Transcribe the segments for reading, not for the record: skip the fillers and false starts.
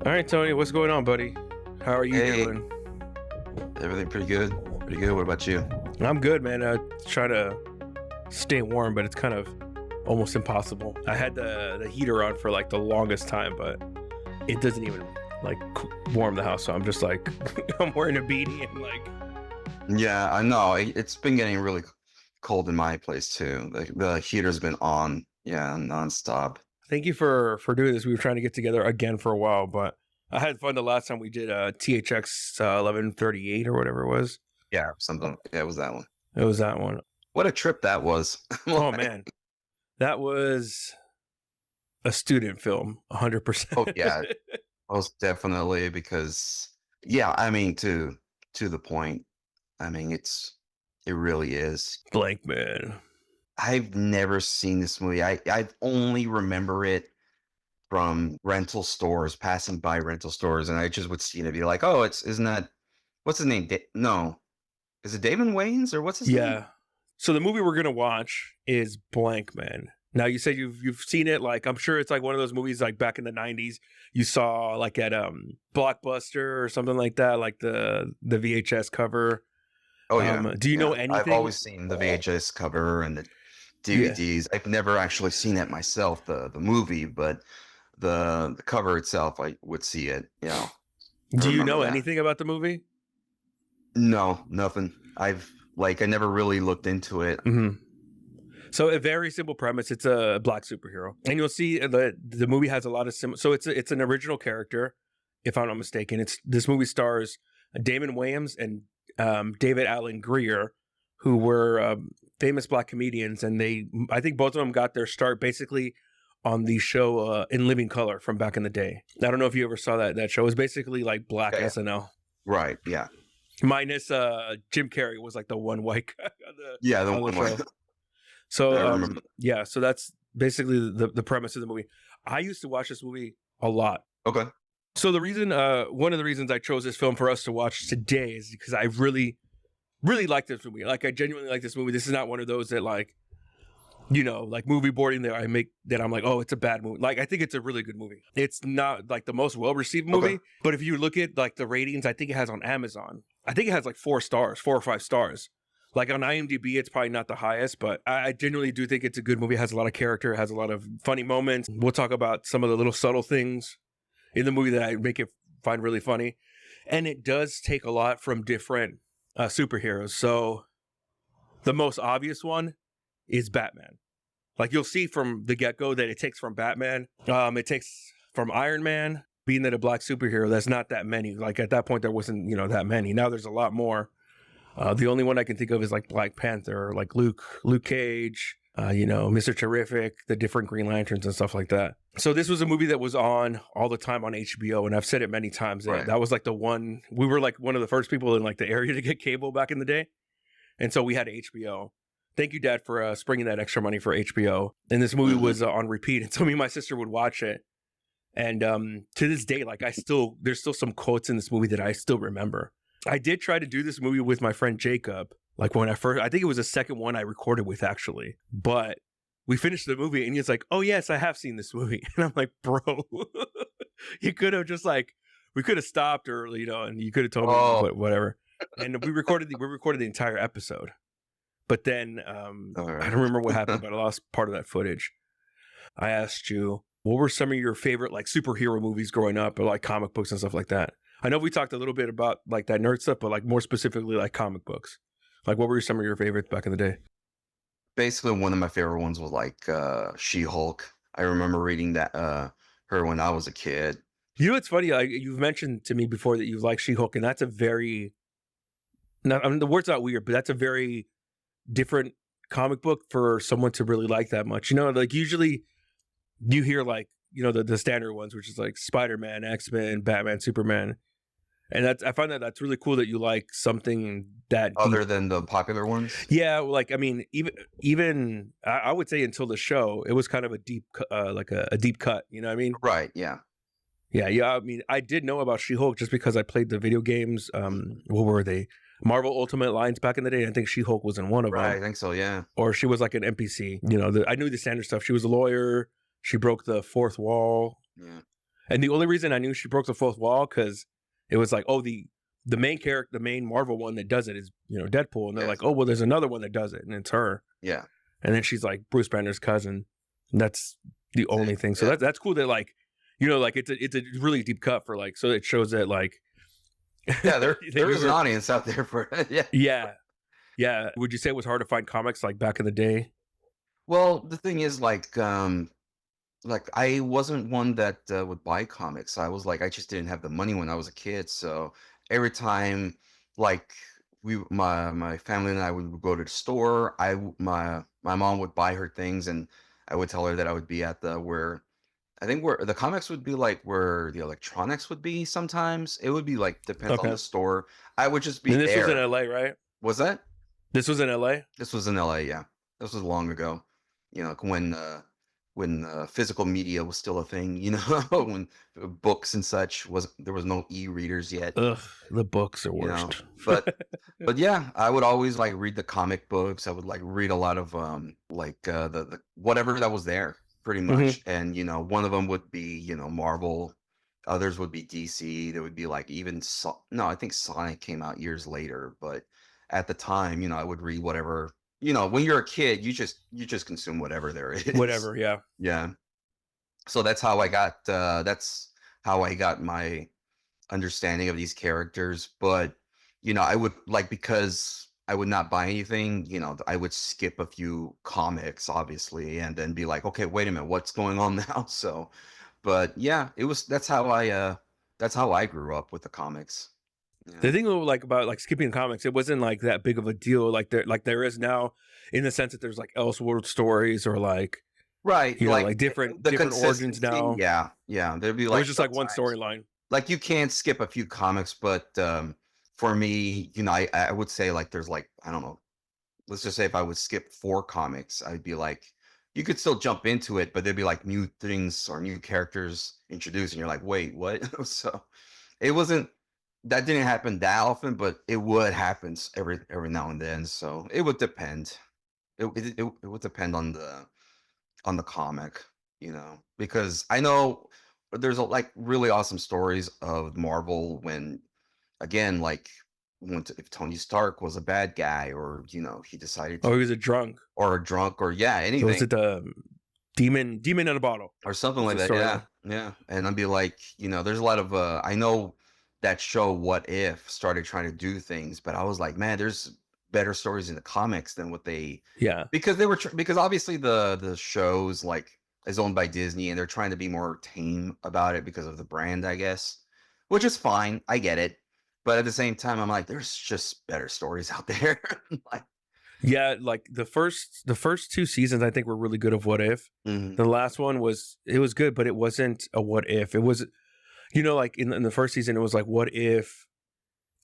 All right, Tony, what's going on, buddy? How are you Hey, doing? everything pretty good. Pretty good. What about you? I'm good, man. I try to stay warm, but it's kind of almost impossible. I had the heater on for like the longest time, but it doesn't even like warm the house. So I'm just like I'm wearing a beanie and like Yeah, I know. It's been getting really cold in my place too. The heater's been on, yeah, nonstop. thank you for doing this. We were trying to get together again for a while, but I had fun the last time we did THX 1138 or whatever it was. Yeah, something. Yeah, it was that one. It was that one. What a trip that was. Oh man, that was a student film, 100%. Oh yeah, most definitely because yeah, I mean to the point. I mean it really is. Blankman. I've never seen this movie. I only remember it from rental stores, passing by rental stores, and I just would see it and be like, "Oh, isn't that what's his name? No, is it Damon Wayans or what's his name?" Yeah. So the movie we're gonna watch is Blankman. Now you said you've seen it. Like I'm sure it's like one of those movies like back in the '90s you saw like at Blockbuster or something like that, like the VHS cover. Oh yeah, Do you know yeah. I've anything? always seen the VHS cover and the Yeah. DVDs. I've never actually seen it myself, the movie, but the cover itself, I would see it. I Do you remember know that. anything about the movie? No, nothing. I never really looked into it. hmm So a very simple premise. It's a black superhero, and you'll see the movie has a lot of So it's an original character, if I'm not mistaken. It's this movie stars Damon Wayans and David Alan Grier, who were famous black comedians, and I think both of them got their start basically on the show In Living Color from back in the day. I don't know if you ever saw that show. It was basically like black Okay. SNL. Right, yeah. Minus Jim Carrey was like the one white guy Yeah, the on the one where show. So I remember. yeah, so that's basically the premise of the movie. I used to watch this movie a lot. Okay. So the reason, one of the reasons I chose this film for us to watch today is because I really, really like this movie. Like I genuinely like this movie. This is not one of those that like, like movie boarding that I'm like, oh, it's a bad movie. Like I think it's a really good movie. It's not like the most well received movie, Okay. but if you look at like the ratings, I think it has on Amazon. I think it has like 4 or 5 stars. Like on IMDb, it's probably not the highest, but I genuinely do think it's a good movie. It has a lot of character, it has a lot of funny moments. We'll talk about some of the little subtle things in the movie that I make it find really funny. And it does take a lot from different superheroes. So the most obvious one is Batman. Like you'll see from the get-go that it takes from Batman. It takes from Iron Man. Being that a black superhero, that's not that many. Like at that point, there wasn't, that many. Now there's a lot more. The only one I can think of is like Black Panther, or like Luke Cage, Mr. Terrific, the different Green Lanterns and stuff like that. So this was a movie that was on all the time on HBO, and I've said it many times. Right. That was like the one, we were like one of the first people in like the area to get cable back in the day. And so we had HBO. Thank you, Dad, for springing that extra money for HBO. And this movie was on repeat. And so me and my sister would watch it. And to this day, like there's still some quotes in this movie that I still remember. I did try to do this movie with my friend Jacob. Like when I think it was the second one I recorded with actually. But we finished the movie and he's like, oh yes, I have seen this movie. And I'm like, bro, you could have just like, we could have stopped early, and you could have told me, but whatever. And we recorded the entire episode. But then I don't remember what happened, but I lost part of that footage. I asked you, what were some of your favorite like superhero movies growing up, or like comic books and stuff like that? I know we talked a little bit about like that nerd stuff, but like more specifically like comic books. Like what were some of your favorites back in the day? Basically, one of my favorite ones was like She-Hulk. I remember reading that her when I was a kid. It's funny. Like you've mentioned to me before that you like She-Hulk, and that's a very, I mean, the word's not weird, but that's a very different comic book for someone to really like that much. Like usually you hear like, the standard ones, which is like Spider-Man, X-Men, Batman, Superman. And I find that's really cool that you like something that Other than the popular ones? Yeah, like I mean, even I would say until the show, it was kind of a deep, like a deep cut. You know what I mean? Right, yeah. Yeah. I mean, I did know about She-Hulk just because I played the video games. What were they? Marvel Ultimate Alliance back in the day. I think She-Hulk was in one of them. Right, I think so, yeah. Or she was like an NPC. I knew the standard stuff. She was a lawyer. She broke the fourth wall. Yeah. And the only reason I knew she broke the fourth wall because it was like, oh, the main character, the main Marvel one that does it is, you know, Deadpool. And they're like, oh, well, there's another one that does it. And it's her. Yeah. And then she's like Bruce Banner's cousin. And that's the only thing. So that's cool that like, you know, like it's a really deep cut for like, so it shows that like. Yeah, there is an audience out there for it. Yeah. Yeah. Yeah. Would you say it was hard to find comics like back in the day? Well, the thing is like I wasn't one that would buy comics. I was like, I just didn't have the money when I was a kid. So every time, like my family and I would go to the store, my mom would buy her things, and I would tell her that I would be at where the comics would be, like where the electronics would be. Sometimes it would be like depends on the store. I would just be and this there. was in LA, right? Was that? This was in LA? This was in LA, yeah. This was long ago. You know, when physical media was still a thing, you know, when books and such there was no e-readers yet. Ugh, the books are You know, worst. but yeah, I would always like read the comic books. I would like read a lot of like the whatever that was there pretty much. And you know, one of them would be, you know, Marvel, others would be DC. There would be like even no, I think Sonic came out years later, but at the time, you know, I would read whatever. You know, when you're a kid, you just consume whatever there is. Whatever, yeah. Yeah. So that's how I got my understanding of these characters. But you know, I would like, because I would not buy anything, you know, I would skip a few comics, obviously, and then be like, okay, wait a minute, what's going on now? So, but yeah, that's how I grew up with the comics. Yeah. The thing like about like skipping comics, it wasn't like that big of a deal like there is now, in the sense that there's like Elseworld stories or like, right, you know, like different origins now. Yeah. There'd be like, it was just like one storyline. Like you can't skip a few comics, but for me, you know, I would say like there's like, I don't know, let's just say if I would skip 4 comics, I'd be like, you could still jump into it, but there'd be like new things or new characters introduced, and you're like, wait, what? So it wasn't. That didn't happen that often, but it would happen every now and then. So it would depend. It would depend on the comic, you know, because I know there's like really awesome stories of Marvel when, again, like if Tony Stark was a bad guy, or you know, he decided he was a drunk, or anything. So was it the demon in a bottle or something like that? Yeah. And I'd be like, you know, there's a lot of I know that show What If started trying to do things, but I was like, man, there's better stories in the comics than what they because they were because obviously the shows like is owned by Disney, and they're trying to be more tame about it because of the brand, I guess, which is fine. I get it, but at the same time, I'm like, there's just better stories out there. Like, yeah, like the first 2 seasons I think were really good of What If. The last one was good, but it wasn't a What If. It was, you know, like in the first season, it was like, what if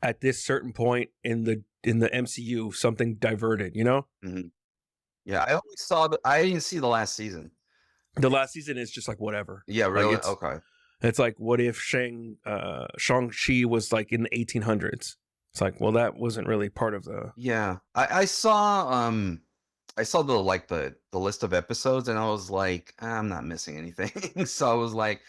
at this certain point in the MCU something diverted, you know? Yeah, I only saw I didn't see the last season. The last season is just like whatever. Yeah, really? Like Okay. It's like, what if Shang-Chi was like in the 1800s? It's like, well, that wasn't really part of the. Yeah, I saw the list of episodes, and I was like, I'm not missing anything. So I was like,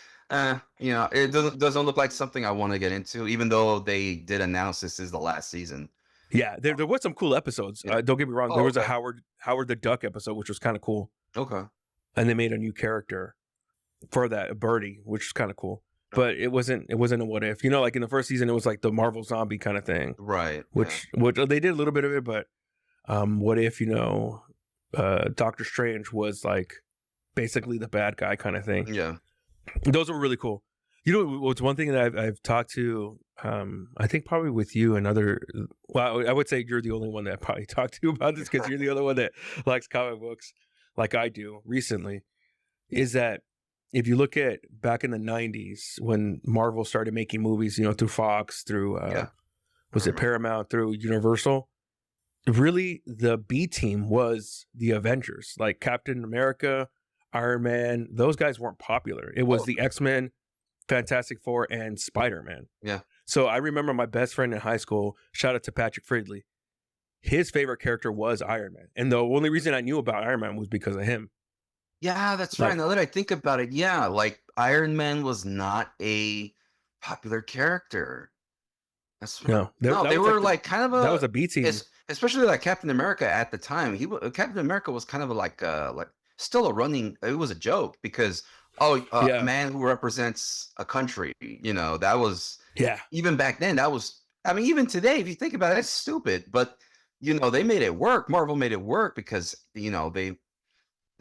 you know, it doesn't look like something I want to get into, even though they did announce this is the last season. Yeah, there was some cool episodes. Yeah. Don't get me wrong. There was a Howard the Duck episode, which was kind of cool. Okay. And they made a new character for that, Birdie, which is kind of cool. But it wasn't a What If. You know, like in the first season, it was like the Marvel zombie kind of thing. Right. Which they did a little bit of it, but what if, you know, Doctor Strange was like basically the bad guy kind of thing. Yeah. Those were really cool. You know, what's one thing that I've talked to, I think probably with you and I would say you're the only one that I probably talked to about this, because you're the other one that likes comic books like I do recently, is that if you look at back in the 90s when Marvel started making movies, you know, through Fox, through, was it Paramount, through Universal, really the B team was the Avengers, like Captain America, Iron Man. Those guys weren't popular. It was the X-Men, Fantastic Four, and Spider-Man. Yeah. So I remember my best friend in high school, shout out to Patrick Fridley, his favorite character was Iron Man. And the only reason I knew about Iron Man was because of him. Yeah, that's right. Now that I think about it, yeah, like Iron Man was not a popular character. That's No, no, that they was like were like kind of that was a B team. especially like Captain America at the time. Captain America was kind of like still a running. It was a joke because a Yeah, man who represents a country. That was yeah, even back then. That was I mean even today if you think about it, it's stupid. But they made it work. Marvel made it work because they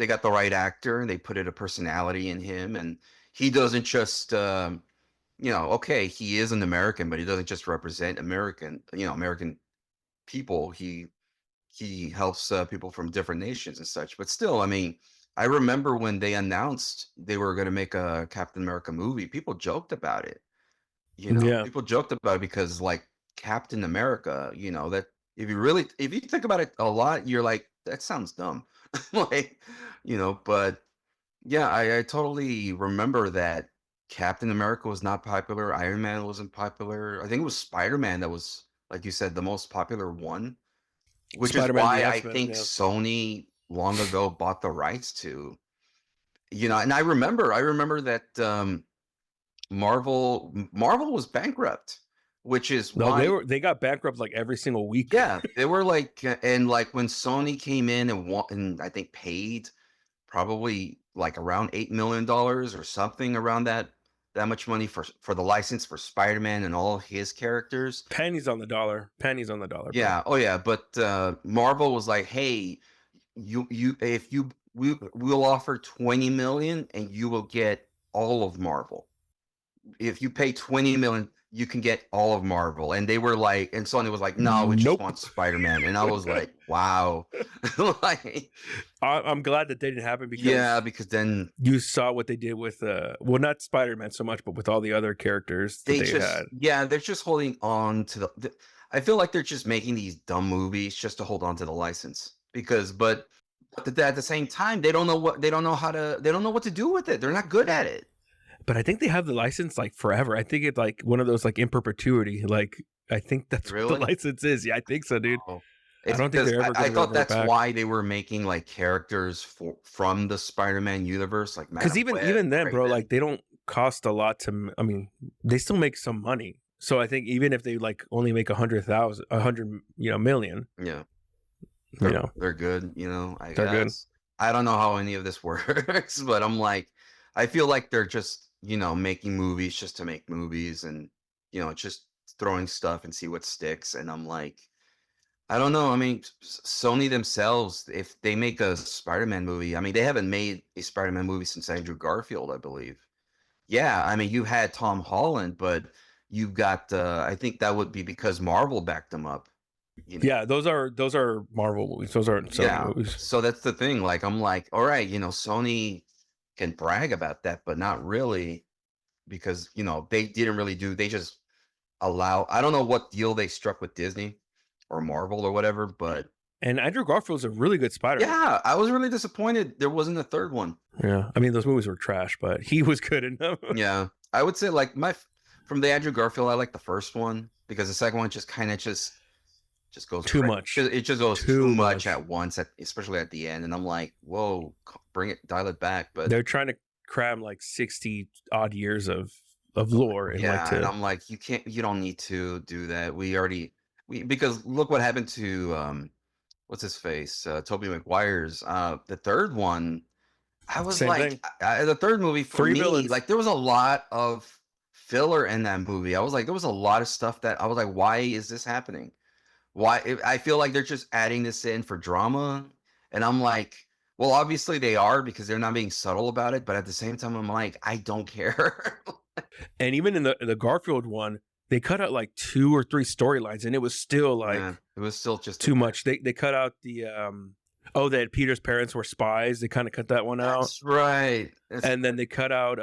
got the right actor and they put a personality in him and he doesn't just okay, he is an American, but he doesn't just represent American people. He helps people from different nations and such. But still, I mean, I remember when they announced they were going to make a Captain America movie, people joked about it. yeah. People joked about it because like Captain America, that if you think about it a lot, you're like, that sounds dumb. like, but yeah, I totally remember that Captain America was not popular. Iron Man wasn't popular. I think it was Spider-Man that was, like you said, the most popular one, which is Spider-Man, the why I X-Men. think Yeah, Sony long ago bought the rights to, and I remember that Marvel was bankrupt, which is no, why, they got bankrupt like every single week. yeah, they were like, and like when Sony came in and I think paid probably like around $8 million or something around that much money for the license for Spider-Man and all his characters. Pennies on the dollar. Pennies on the dollar, bro. Yeah, oh yeah, but Marvel was like, "Hey, if we'll offer 20 million and you will get all of Marvel. If you pay 20 million, you can get all of Marvel." And they were like, and Sony was like, "No, we just Nope. want Spider-Man." And I was like, "Wow." like, I'm glad that didn't happen yeah, because because then you saw what they did with well, not Spider-Man so much, but with all the other characters that they they just had. yeah, they're just holding on to I feel like they're just making these dumb movies just to hold on to the license because but at the same time they don't know what to do with it. They're not good at it. But I think they have the license like forever. I think it's like one of those like in perpetuity. Like I think that's what the Really? license is. Yeah, I think so, dude. Oh. I It's don't think because they're ever I gonna thought revert that's back. why they were making like characters from the Spider-Man universe, like Because Madam even Web, then, bro, Craven. like they don't cost a lot to. I mean, they still make some money. So I think even if they like only make 100,000, 100, million, Yeah, you know, they're good. I they're good. guess I don't know how any of this works, but I'm like, I feel like they're just making movies just to make movies, and just throwing stuff and see what sticks. And I'm like, I don't know. I mean, Sony themselves, if they make a Spider-Man movie, I mean, they haven't made a Spider-Man movie since Andrew Garfield, I believe. Yeah, I mean, you had Tom Holland, but you've got, I think that would be because Marvel backed them up. Yeah, those are Marvel movies. Those aren't Sony Yeah. movies. So that's the thing. Like, I'm like, all right, Sony can brag about that, but not really because, they didn't really they just I don't know what deal they struck with Disney or Marvel or whatever, but And Andrew Garfield's a really good Spider-Man. yeah, I was really disappointed there wasn't a third one. Yeah, I mean those movies were trash, but he was good in them. Yeah, I would say like from the Andrew Garfield, I like the first one because the second one just kind of just goes Too much. It just goes Too too much much. at once, especially at the end, and I'm like, whoa, bring it, dial it back. But They're trying to cram like 60 odd years of lore and like yeah, and to. I'm like, you don't need to do that. Because look what happened to what's his face, Tobey Maguire's the third one. I was Same like, thing. the third movie for 3 me, villains. like there was a lot of filler in that movie. I was like, there was a lot of stuff that I was like, why is this happening? Why? I feel like they're just adding this in for drama, and I'm like, well, obviously they are because they're not being subtle about it. But at the same time, I'm like, I don't care. And even in the Garfield one, they cut out like 2 or 3 storylines, and it was still like Yeah, it was still just too much. They cut out the that Peter's parents were spies. They kind of cut that one out. That's right. And then they cut out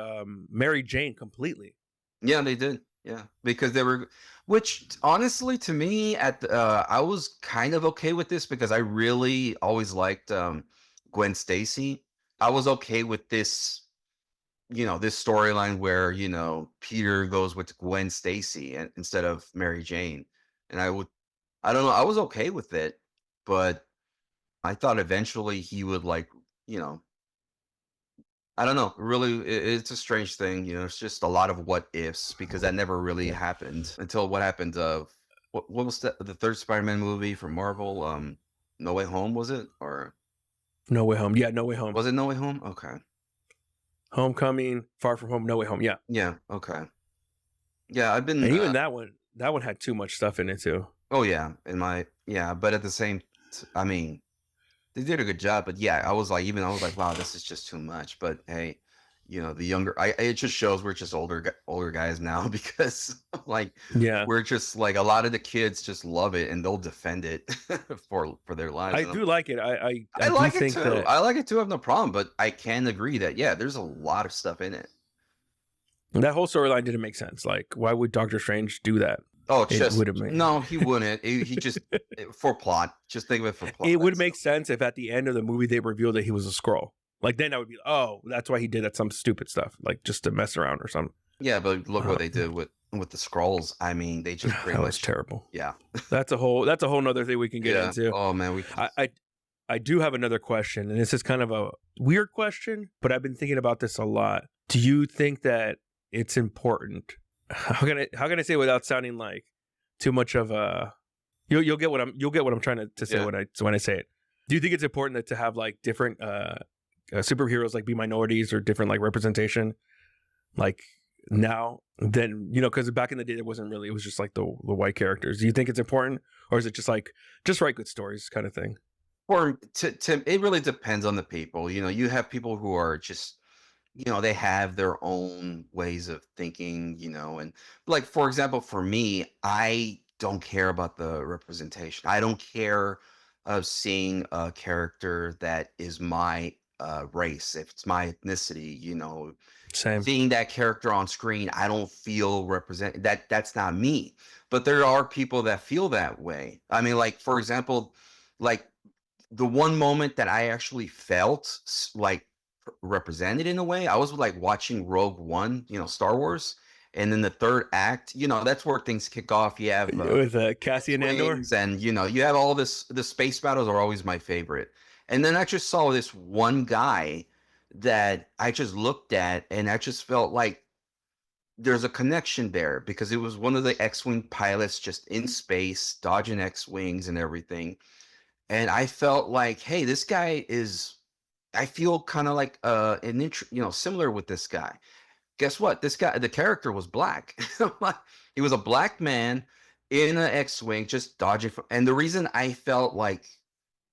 Mary Jane completely. Yeah, they did. Yeah, because they were, which honestly to me I was kind of okay with this because I really always liked Gwen Stacy. I was okay with this, this storyline where, Peter goes with Gwen Stacy instead of Mary Jane. And I don't know, I was okay with it, but I thought eventually he would like, you know, I don't know. Really, it's a strange thing. You know, it's just a lot of what ifs because that never really happened until what happened. What was the third Spider-Man movie from Marvel? No Way Home, was it? Or No Way Home. Yeah, No Way Home. was it No Way Home? Okay. Homecoming, Far From Home, No Way Home. Yeah. Yeah. Okay. Yeah, I've been. And even that one had too much stuff in it too. Oh yeah, but at the same, I mean, they did a good job. But yeah, I was like, wow, this is just too much. But hey, you know, the younger, it just shows we're just older guys now because like Yeah. we're just like a lot of the kids just love it and they'll defend it for their lives. I And do like it. I do like it think too. that I like it too. I have no problem. But I can agree that yeah, there's a lot of stuff in it. that whole storyline didn't make sense. Like, why would Doctor Strange do that? Oh, It just would have made no, he wouldn't. He just for plot. Just think of it for plot. it would That's make sense if at the end of the movie they revealed that he was a Skrull. Like then I would be, oh, that's why he did that, some stupid stuff, like just to mess around or something. Yeah, but look what they did with the scrolls. I mean, they just pretty That was much terrible. yeah. That's a whole nother thing we can get Yeah. into. Oh man, I do have another question, and this is kind of a weird question, but I've been thinking about this a lot. Do you think that it's important? How can I say it without sounding like too much of a you'll get what I'm trying to say Yeah. when I say it. Do you think it's important to have like different superheroes like be minorities or different like representation like now than, you know, because back in the day it was just like the white characters. Do you think it's important, or is it just like just write good stories kind of thing? or to it really depends on the people. You know, you have people who are just you know they have their own ways of thinking. You know, and like for example, for me, I don't care about the representation. I don't care of seeing a character that is my race, if it's my ethnicity. You know, Same. seeing that character on screen, I don't feel represent that's not me. But there are people that feel that way. I mean, like for example, like the one moment that I actually felt like represented in a way, I was like watching Rogue One, you know, Star Wars, and then the third act, you know, that's where things kick off. You have With Cassian Andor? X-Wings and you know, you have all this. The space battles are always my favorite. And then I just saw this one guy that I just looked at and I just felt like there's a connection there because it was one of the X-Wing pilots just in space, dodging X-Wings and everything. And I felt like, hey, this guy is I feel kind of like you know, similar with this guy. Guess what? This guy, the character was black. He was a black man in an X-Wing just dodging from, and the reason I felt like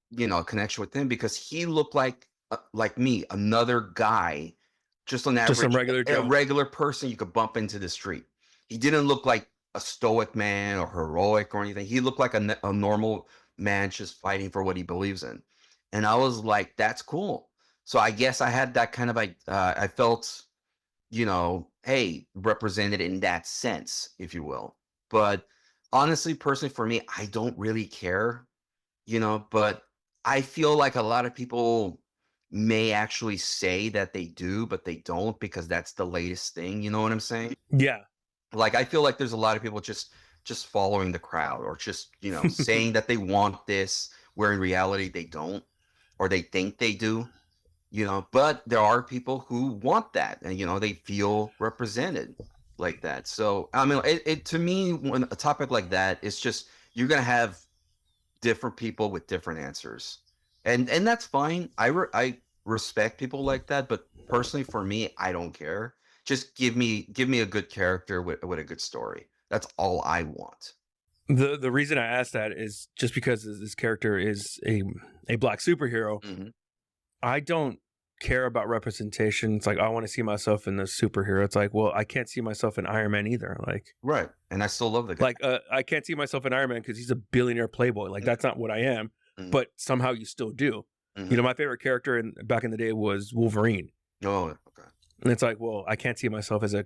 you know, a connection with him because he looked like me, another guy, just an Just some average, regular a Joe. regular person you could bump into the street. He didn't look like a stoic man or heroic or anything. He looked like a normal man just fighting for what he believes in. And I was like, that's cool. So I guess I had that kind of like, I felt, you know, hey, represented in that sense, if you will. But honestly, personally, for me, I don't really care, you know, but I feel like a lot of people may actually say that they do, but they don't because that's the latest thing. You know what I'm saying? Yeah. Like I feel like there's a lot of people just following the crowd or just, you know, saying that they want this where in reality they don't or they think they do, you know, but there are people who want that and you know, they feel represented like that. So, I mean, it to me when a topic like that, it's just you're going to have different people with different answers. And that's fine. I respect people like that, but personally for me, I don't care. Just give me a good character with a good story. That's all I want. The reason I asked that is just because this character is a black superhero. Mhm. I don't care about representation. It's like I want to see myself in the superhero. It's like, well, I can't see myself in Iron Man either. Like, Right. And I still love the guy. like I can't see myself in Iron Man because he's a billionaire playboy. Like that's not what I am. Mhm. But somehow you still do. Mhm. You know, my favorite character back in the day was Wolverine. Oh, okay. And it's like, well, I can't see myself as a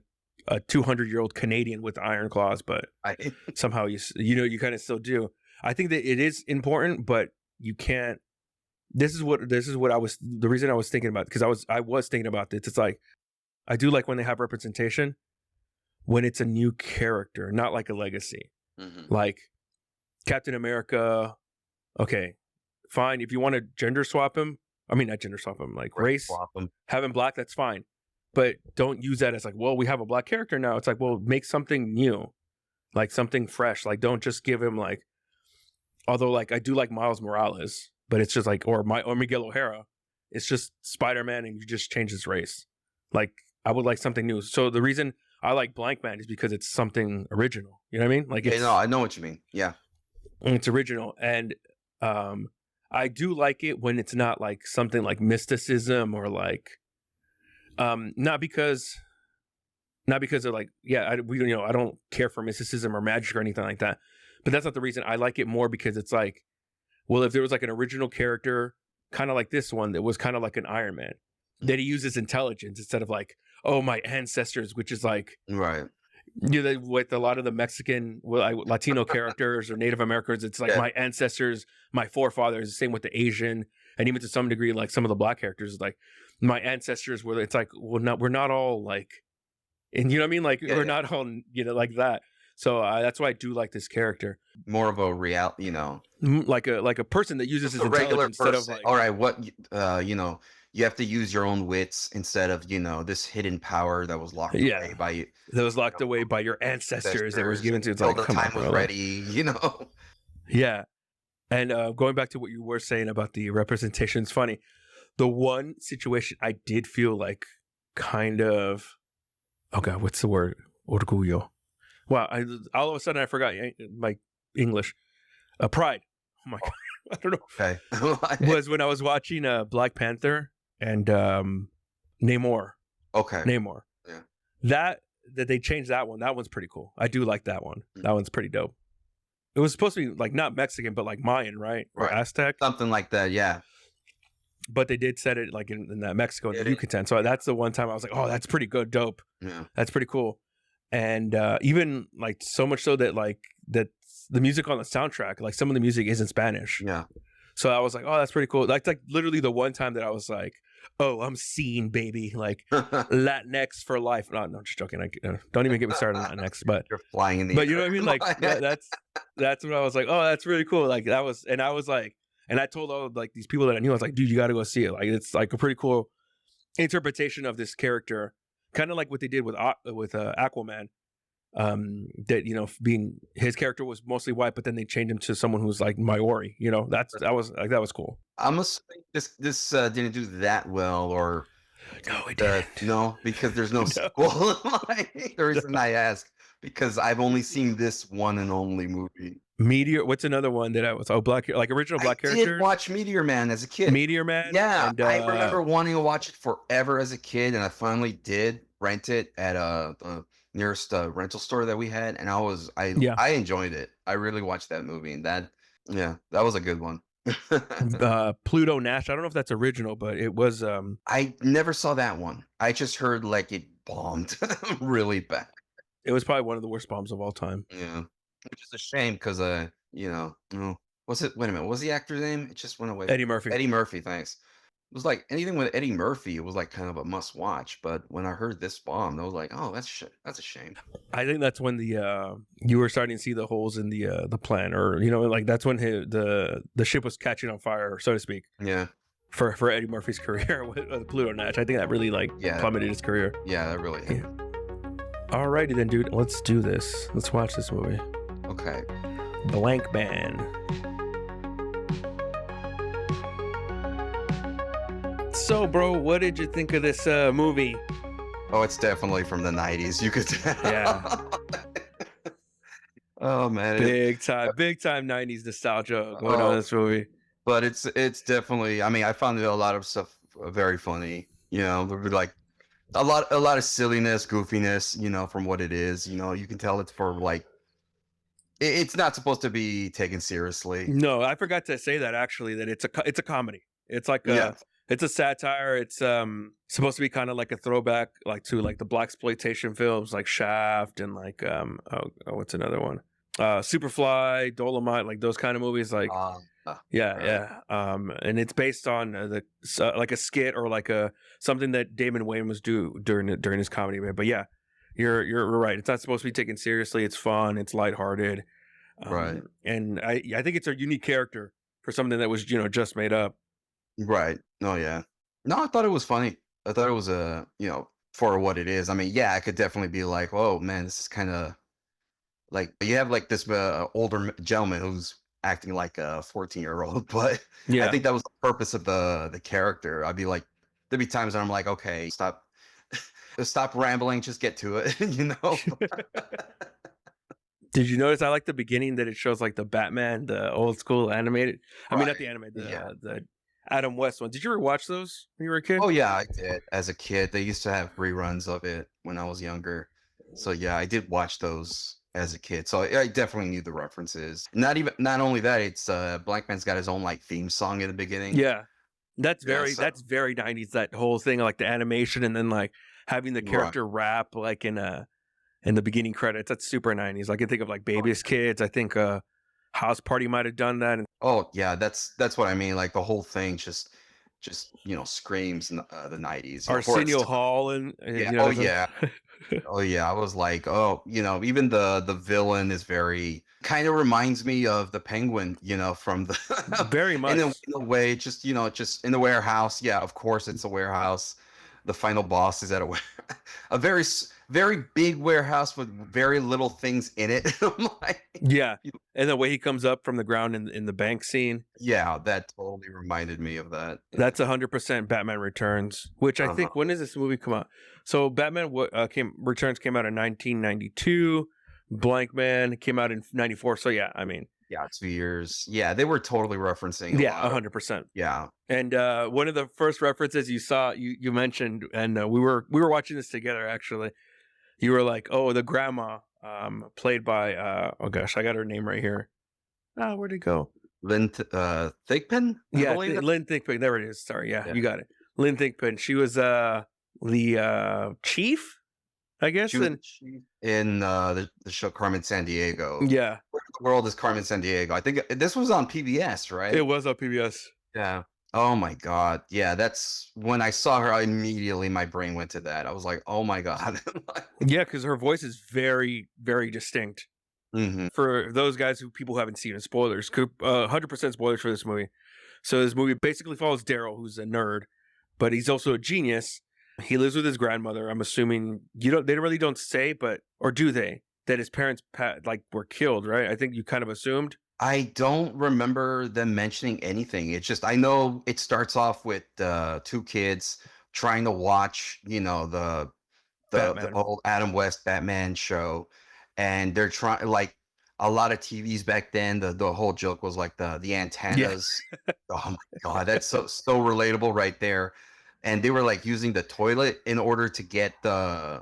200-year-old Canadian with iron claws, but I somehow you kind of still do. I think that it is important, but you can't. This is what the reason I was thinking about, because I was thinking about this. It's like I do like when they have representation when it's a new character, not like a legacy. Mhm. Like Captain America. Okay, fine. If you want to gender swap him, I mean, not gender swap them, like Right, race, swap 'em. having black, that's fine. But don't use that as like, well, we have a black character now. It's like, well, make something new, like something fresh. Like, don't just give him like, although like I do like Miles Morales, but it's just like, or Miguel O'Hara, it's just Spider-Man and you just change his race. Like, I would like something new. So the reason I like Blankman is because it's something original. You know what I mean? Like, Yeah, it's no, I know what you mean. Yeah. it's original, and I do like it when it's not like something like mysticism or like not because of like, yeah, I don't care for mysticism or magic or anything like that, but that's not the reason. I like it more because it's like, well, if there was like an original character kind of like this one that was kind of like an Iron Man, that he uses intelligence instead of like, oh, my ancestors, which is like, Right. with a lot of the Mexican, Latino characters or Native Americans, it's like Yeah. my ancestors, my forefathers. The same with the Asian, and even to some degree, like some of the black characters, like my ancestors were. It's like, well, we're not all like, and you know what I mean, like Yeah, we're yeah. not all like that. So that's why I do like this character, More of a like a person that uses his a regular intelligence instead of person. like, All right, you have to use your own wits instead of this hidden power that was locked Yeah. away by you. that was locked away by your ancestors that was given to. It's Until like, the come time on, was bro. ready. Yeah. And going back to what you were saying about the representation, it's funny. The one situation I did feel like kind of, oh God, what's the word? Orgullo. Wow, all of a sudden I forgot my English. Pride. Oh my God. I don't know. Okay. Was when I was watching Black Panther and Namor. Okay. Namor. Yeah. That they changed that one. That one's pretty cool. I do like that one. Mm. That one's pretty dope. It was supposed to be like not Mexican, but like Mayan, right? Or Right. Aztec. Something like that. Yeah. But they did set it like in that Mexico and Yeah, the Yucatan. So that's the one time I was like, oh, that's pretty good, dope. Yeah. That's pretty cool. And even like so much so that like that the music on the soundtrack, like some of the music is in Spanish. Yeah. So I was like, oh, that's pretty cool. That's like literally the one time that I was like, oh, I'm seeing, baby, like Latinx for life. No, just joking. Don't even get me started on Latinx. But You're flying in the but you know air. what I mean? Like that's when I was like, oh, that's really cool. Like that was, and I was like, and I told all of like these people that I knew, I was like, dude, you got to go see it. Like it's like a pretty cool interpretation of this character, kind of like what they did with Aquaman. That being his character was mostly white, but then they changed him to someone who's like Maori. That was cool. I'm assuming this didn't do that well, or No, it didn't. no, because there's no sequel. The reason I ask, because I've only seen this one and only movie. Meteor. What's another one that I was original black I characters? did watch Meteor Man as a kid. Meteor Man. Yeah, and, I remember wanting to watch it forever as a kid, and I finally did rent it at the nearest rental store that we had, and I enjoyed it. I really watched that movie, and that was a good one. Pluto Nash. I don't know if that's original, but it was. I never saw that one. I just heard like it bombed really bad. It was probably one of the worst bombs of all time. Yeah, which is a shame because was it? Wait a minute, what was the actor's name? It just went away. Eddie Murphy. Eddie Murphy. Thanks. It was like anything with Eddie Murphy. It was like kind of a must watch. But when I heard this bomb, I was like, oh, that's a shame. I think that's when you were starting to see the holes in the plan, or like that's when the ship was catching on fire, so to speak. Yeah. For Eddie Murphy's career with Pluto Nash, I think that really plummeted his career. Yeah, that really. Yeah. Alrighty then, dude. Let's do this. Let's watch this movie. Okay. Blankman. So, bro, what did you think of this movie? Oh, it's definitely from the 90s. You could tell. Yeah. Oh man. Big time 90s nostalgia going on in this movie. But it's definitely, I mean, I found a lot of stuff very funny. There'd be like a lot of silliness, goofiness, from what it is. You can tell it's for like it's not supposed to be taken seriously. No, I forgot to say that actually, that it's a comedy. It's like it's a satire. It's supposed to be kind of like a throwback like to like the blaxploitation films like Shaft and like what's another one? Superfly, Dolomite, like those kind of movies like and it's based on like a skit or like something that Damon Wayans was during his comedy, man. But yeah, you're right. It's not supposed to be taken seriously. It's fun. It's lighthearted. Right. And I think it's a unique character for something that was just made up. Right. Oh yeah. No, I thought it was funny. I thought it was for what it is. I mean, yeah, I could definitely be like, oh man, this is kind of like you have like this older gentleman who's acting like a 14-year-old, but I Yeah. think that was the purpose of the character. I'd be like, there'd be times when I'm like, okay, stop, stop rambling, just get to it, you know? Did you notice I like the beginning that it shows like the Batman, the old school animated? I mean, not Right. the animated, Yeah. the Adam West one. Did you ever watch those when you were a kid? Oh yeah, I did. As a kid, they used to have reruns of it when I was younger. So yeah, I did watch those as a kid. So I definitely knew the references. Not only that, it's Blankman's got his own like theme song in the beginning. Yeah. Yeah, so That's very 90s, that whole thing, like the animation and then like having the right. character rap like in the beginning credits. That's super 90s. Like I think of like Oh, Baby's Kids. I think House Party might have done that. And oh, yeah, that's what I mean. Like the whole thing just screams the 90s, for its Arsenio time. Hall and Yeah. you know Oh that's yeah. Oh yeah, I was like, oh, even the villain is very kind of reminds me of the Penguin, from the very in much. a way, just in the warehouse. Yeah, of course it's a warehouse. The final boss is at a very big warehouse with very little things in it. I'm like, Yeah. And the way he comes up from the ground in the bank scene. yeah, that totally reminded me of that. Yeah. That's 100% Batman Returns, which I Uh-huh. think, when does this movie come out? So Batman Returns came out in 1992. Blankman came out in 94. So yeah, I mean, Yeah, 2 years. Yeah, they were totally referencing a yeah, lot of 100%. yeah. And one of the first references you mentioned, and we were watching this together actually. You were like, "Oh, the grandma, played by oh gosh, I got her name right here. Oh, where'd it go? Thigpen, I Yeah, believe. Lynn Thigpen. There it is. Sorry, yeah, Yeah. you got it. Lynn Thigpen. She was the chief, I guess. She was And in the show Carmen San Diego. yeah, Where in the world is Carmen San Diego? I think this was on PBS, it right? was on PBS. Yeah. Oh my God. Yeah, that's when I saw her, immediately my brain went to that. I was like, oh my God. Yeah, because her voice is very, very distinct. Hmm. For those guys people who haven't seen it, spoilers, 100% spoilers for this movie. So this movie basically follows Daryl, who's a nerd, but he's also a genius. He lives with his grandmother. I'm assuming they really don't say, but or do they, that his parents were killed, right? I think you kind of assumed. I don't remember them mentioning anything. It's just I know it starts off with two kids trying to watch, the Batman. old Adam West Batman show, and they're trying like a lot of TVs back then. The whole joke was like the Yeah. antennas. Oh my God, that's so relatable right there. And they were like using the toilet in order to get the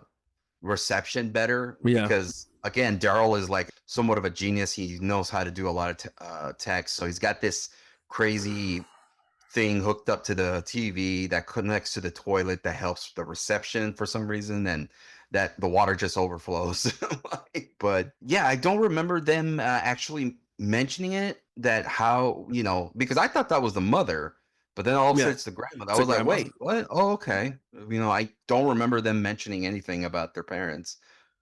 reception better Yeah. because again, Daryl is like somewhat of a genius. He knows how to do a lot of text, so he's got this crazy thing hooked up to the TV that connects to the toilet that helps the reception for some reason, and that the water just overflows. But yeah, I don't remember them actually mentioning it. That how because I thought that was the mother, but then all of a Yeah. sudden it's the grandmother. I It's a was like, grandma. wait, what? Oh, okay. I don't remember them mentioning anything about their parents,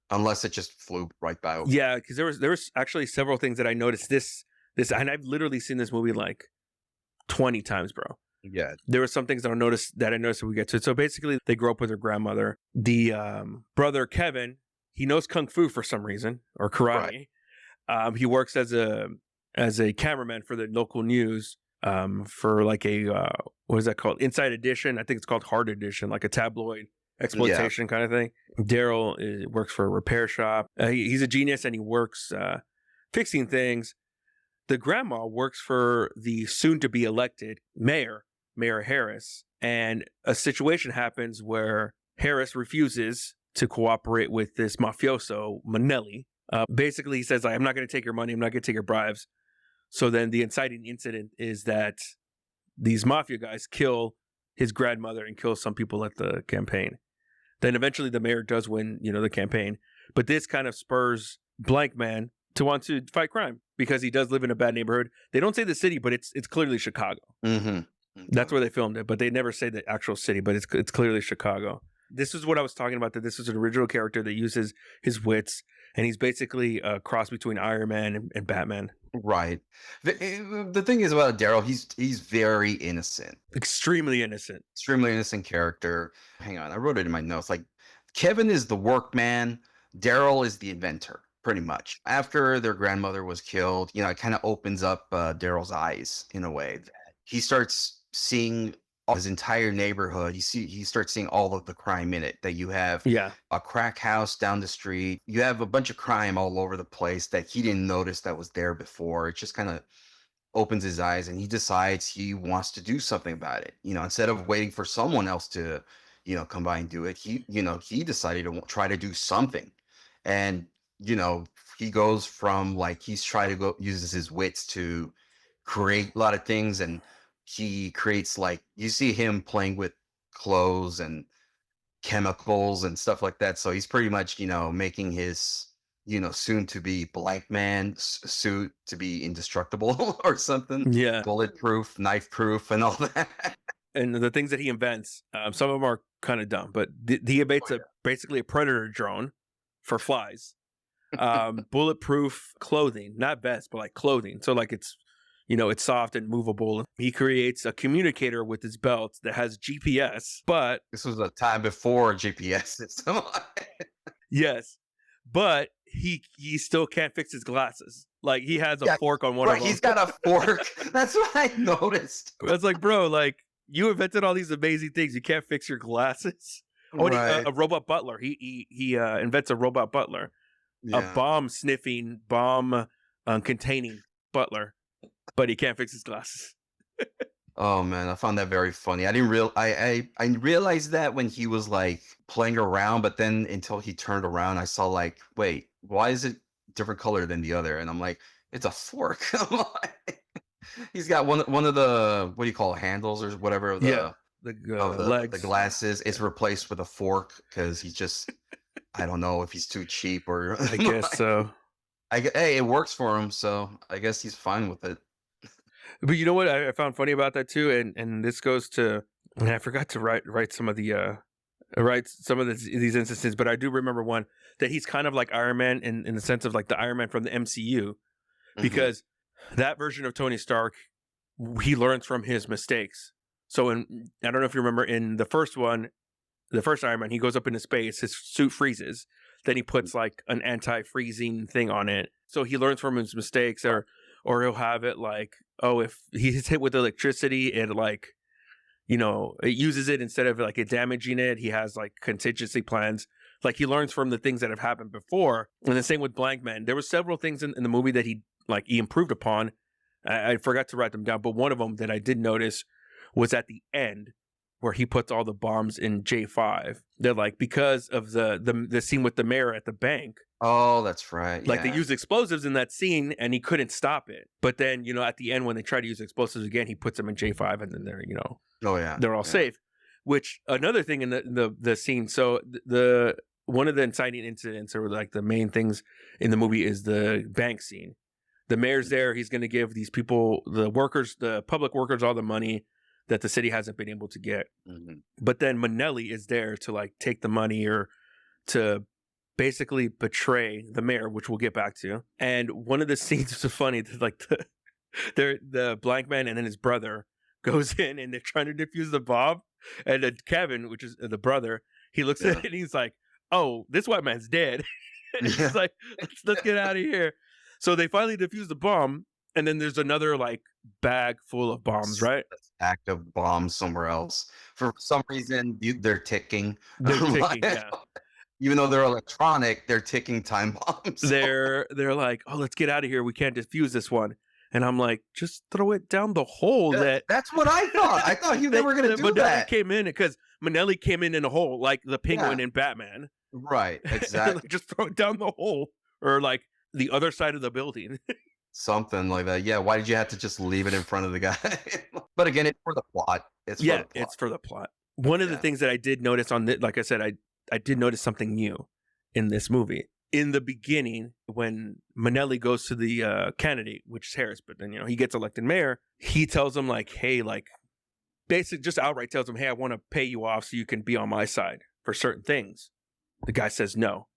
unless it just flew right by over. Yeah, because there was actually several things that I noticed and I've literally seen this movie like 20 times, bro. Yeah. There were some things that I noticed when we get to it. So basically, they grow up with their grandmother. The brother Kevin, he knows kung fu for some reason, or karate. Right. He works as a cameraman for the local news, for like a what is that called? Inside Edition. I think it's called Hard Edition, like a tabloid exploitation kind of thing. Daryl works for a repair shop. He's a genius and he works fixing things. The grandma works for the soon-to-be elected Mayor Harris, and a situation happens where Harris refuses to cooperate with this mafioso, Manelli. Basically, he says, I'm not going to take your money, I'm not going to take your bribes. So then the inciting incident is that these mafia guys kill his grandmother and kill some people at the campaign. Then eventually the mayor does win, the campaign. But this kind of spurs Blankman to want to fight crime because he does live in a bad neighborhood. They don't say the city, but it's clearly Chicago. Mm-hmm. That's where they filmed it, but they never say the actual city, but it's clearly Chicago. This is what I was talking about, that this is an original character that uses his wits, and he's basically a cross between Iron Man and Batman. Right. The thing is about Daryl, he's very innocent. Extremely innocent. Extremely innocent character. Hang on, I wrote it in my notes. Like, Kevin is the workman, Daryl is the inventor, pretty much. After their grandmother was killed, you know, it kind of opens up Daryl's eyes in a way that he starts seeing his entire neighborhood. He starts seeing all of the crime in it. That you have Yeah. a crack house down the street. You have a bunch of crime all over the place that he didn't notice that was there before. It just kind of opens his eyes, and he decides he wants to do something about it. You know, instead of waiting for someone else to, you know, come by and do it, he decided to try to do something. And, you know, he goes from, like, he's trying to uses his wits to create a lot of things, and he creates, like, you see him playing with clothes and chemicals and stuff like that. So he's pretty much, you know, making his, you know, soon to be Blankman suit to be indestructible or something. Yeah. Bulletproof, knife proof, and all that. And the things that he invents, some of them are kind of dumb, but he invents basically a predator drone for flies. Bulletproof clothing, not vests, but like clothing. So like it's, you know, it's soft and movable. He creates a communicator with his belt that has GPS, but This was a time before GPS system. yes, but he still can't fix his glasses. Like he has a fork on one of them. He's got a fork. That's what I noticed. It's like, bro, like you invented all these amazing things. You can't fix your glasses. Oh, Right. a robot butler. He invents a robot butler, a bomb sniffing, bomb containing butler, but he can't fix his glasses. Oh man, I found that very funny. I didn't real I realized that when he was like playing around, but then until he turned around, I saw like, wait, why is it different color than the other? And I'm like, it's a fork. I'm like, he's got one of the, what do you call it, handles or whatever of the legs. the glasses. It's replaced with a fork because he's just, I don't know if he's too cheap or I guess so. Hey, it works for him, so I guess he's fine with it. But you know what I found funny about that too, and this goes to, and I forgot to write some of the these instances, but I do remember one that he's kind of like Iron Man in the sense of like the Iron Man from the MCU, because that version of Tony Stark, he learns from his mistakes. So I don't know if you remember in the first one, the first Iron Man, he goes up into space, his suit freezes, then he puts like an anti-freezing thing on it. So he learns from his mistakes, or he'll have it like, oh, if he's hit with electricity, it like, you know, it uses it instead of like it damaging it. He has like contingency plans. Like he learns from the things that have happened before. And the same with Blankman. There were several things in the movie that he improved upon. I forgot to write them down, but one of them that I did notice was at the end where he puts all the bombs in J5. They're like, because of the scene with the mayor at the bank. Oh, that's right. Like they used explosives in that scene and he couldn't stop it. But then, you know, at the end when they try to use explosives again, he puts them in J5 and then they're, you know, they're all safe. Which another thing in the scene. So the one of the inciting incidents, or like the main things in the movie, is the bank scene. The mayor's there. He's going to give these people, the workers, the public workers, all the money that the city hasn't been able to get. But then Manelli is there to like take the money, or to basically betray the mayor, which we'll get back to. And one of the scenes is so funny, like the Blankman and then his brother goes in and they're trying to defuse the bomb. And then Kevin, which is the brother, he looks at it and he's like, oh, this white man's dead. And he's like, let's get out of here. So they finally defuse the bomb. And then there's another like bag full of bombs, right? Active bombs somewhere else. For some reason, they're ticking. They're ticking, yeah. Even though they're electronic, they're ticking time bombs. They're like, oh, let's get out of here. We can't defuse this one. And I'm like, just throw it down the hole. That's what I thought. I thought they were going to do that. Came in because Manelli came in a hole, like the Penguin in Batman. Right, exactly. Like, just throw it down the hole, or like the other side of the building. Something like that. Yeah, why did you have to just leave it in front of the guy? But again, it's for the plot. It's for the plot. One of the things that I did notice on this, like I said, I did notice something new in this movie. In the beginning, when Manelli goes to the candidate, which is Harris, but then, you know, he gets elected mayor, he tells him like, hey, like, basically just outright tells him, hey, I want to pay you off so you can be on my side for certain things. The guy says no.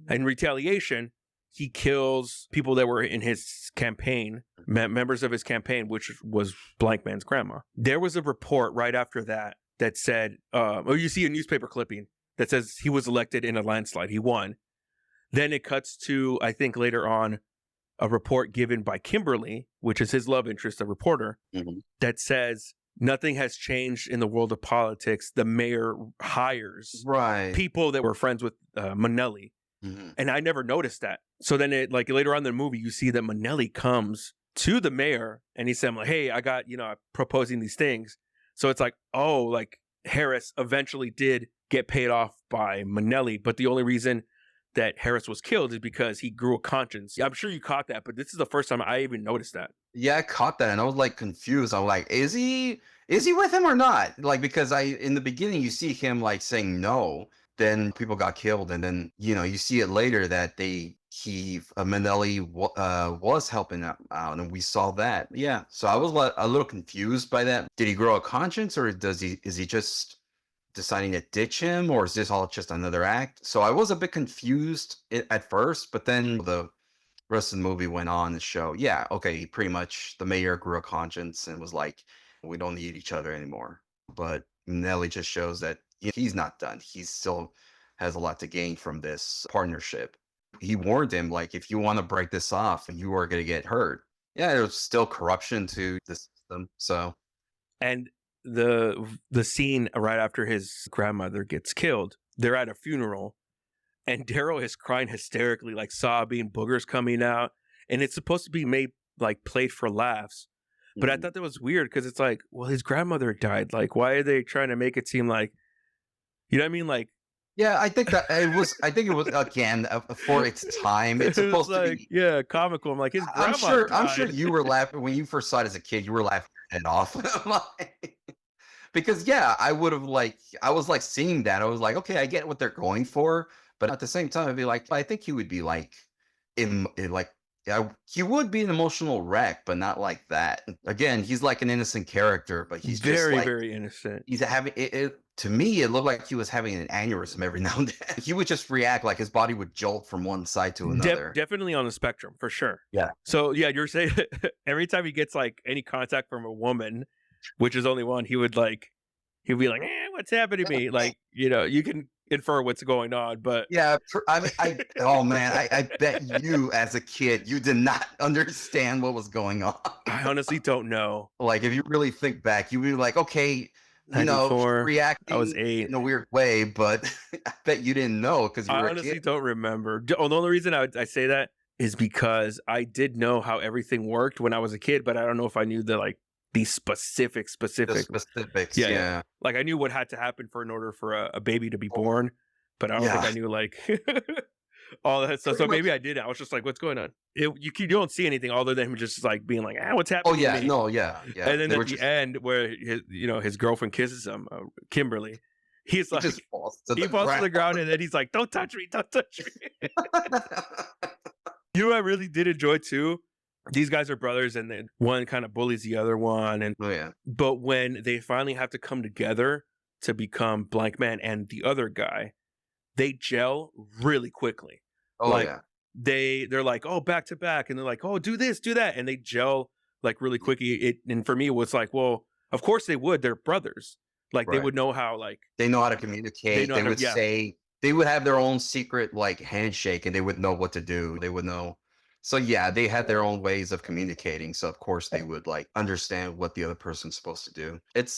In retaliation, he kills people that were in his campaign, members of his campaign, which was Blankman's grandma. There was a report right after that said, you see a newspaper clipping that says he was elected in a landslide. He won. Then it cuts to, I think later on, a report given by Kimberly, which is his love interest, a reporter, that says nothing has changed in the world of politics. The mayor hires people that were friends with Manelli. And I never noticed that. So then later on in the movie, you see that Manelli comes to the mayor and he said, like, hey, I got, I'm proposing these things. So it's like, oh, like Harris eventually did get paid off by Manelli. But the only reason that Harris was killed is because he grew a conscience. I'm sure you caught that, but this is the first time I even noticed that. Yeah, I caught that and I was like confused. I'm like, is he with him or not? Like, because in the beginning you see him like saying no, then people got killed, and then you see it later that Manelli was helping out, and we saw that. Yeah, so I was a little confused by that. Did he grow a conscience, or is he just deciding to ditch him, or is this all just another act? So I was a bit confused at first, but then the rest of the movie went on to show, yeah, okay, pretty much the mayor grew a conscience and was like, we don't need each other anymore. But Manelli just shows that he's not done. He still has a lot to gain from this partnership. He warned him, like, if you want to break this off, you are going to get hurt. Yeah, there's still corruption to the system. So, and the scene right after his grandmother gets killed, they're at a funeral, and Daryl is crying hysterically, like sobbing, boogers coming out, and it's supposed to be played for laughs. But I thought that was weird because it's like, well, his grandmother died. Like, why are they trying to make it seem like, you know what I mean? Like, yeah, I think it was again for its time. It's supposed to be, yeah, comical. I'm like, his grandma died. I'm sure you were laughing when you first saw it as a kid. You were laughing your head off. Because yeah, I was like seeing that. I was like, okay, I get what they're going for, but at the same time, I'd be like, I think he would be like, he would be an emotional wreck, but not like that. Again, he's like an innocent character, but he's very, just very innocent. He's having it. To me, it looked like he was having an aneurysm every now and then. He would just react, like his body would jolt from one side to another. Definitely on the spectrum, for sure. Yeah. So yeah, you're saying every time he gets like any contact from a woman, which is only one, he'd be like, what's happening to me? Like, you can infer what's going on, but yeah, oh man, I bet you as a kid you did not understand what was going on. I honestly don't know. Like, if you really think back, you'd be like, okay, reacting, I was 8 in a weird way, but I bet you didn't know because I honestly don't remember. The only reason I say that is because I did know how everything worked when I was a kid, but I don't know if I knew the specifics. The specifics, yeah. Like, I knew what had to happen in order for a baby to be born, but I don't think I knew like all that stuff. So maybe I did. I was just like, what's going on? You don't see anything other than him just like being like, what's happening? Oh yeah, to me? no, yeah. And then at the end, where his girlfriend kisses him, Kimberly, he's like, he falls to the ground, and then he's like, don't touch me. You know what I really did enjoy too? These guys are brothers, and then one kind of bullies the other one. And but when they finally have to come together to become Blankman and the other guy, they gel really quickly. They're like, oh, back to back, and they're like, oh, do this, do that, and they gel like really quickly. And for me, it was like, well, of course they would. They're brothers. Like they would know how. Like they know how to communicate. They would say, they would have their own secret like handshake, and they would know what to do. They would know. So yeah, they had their own ways of communicating. So of course they would like understand what the other person's supposed to do. It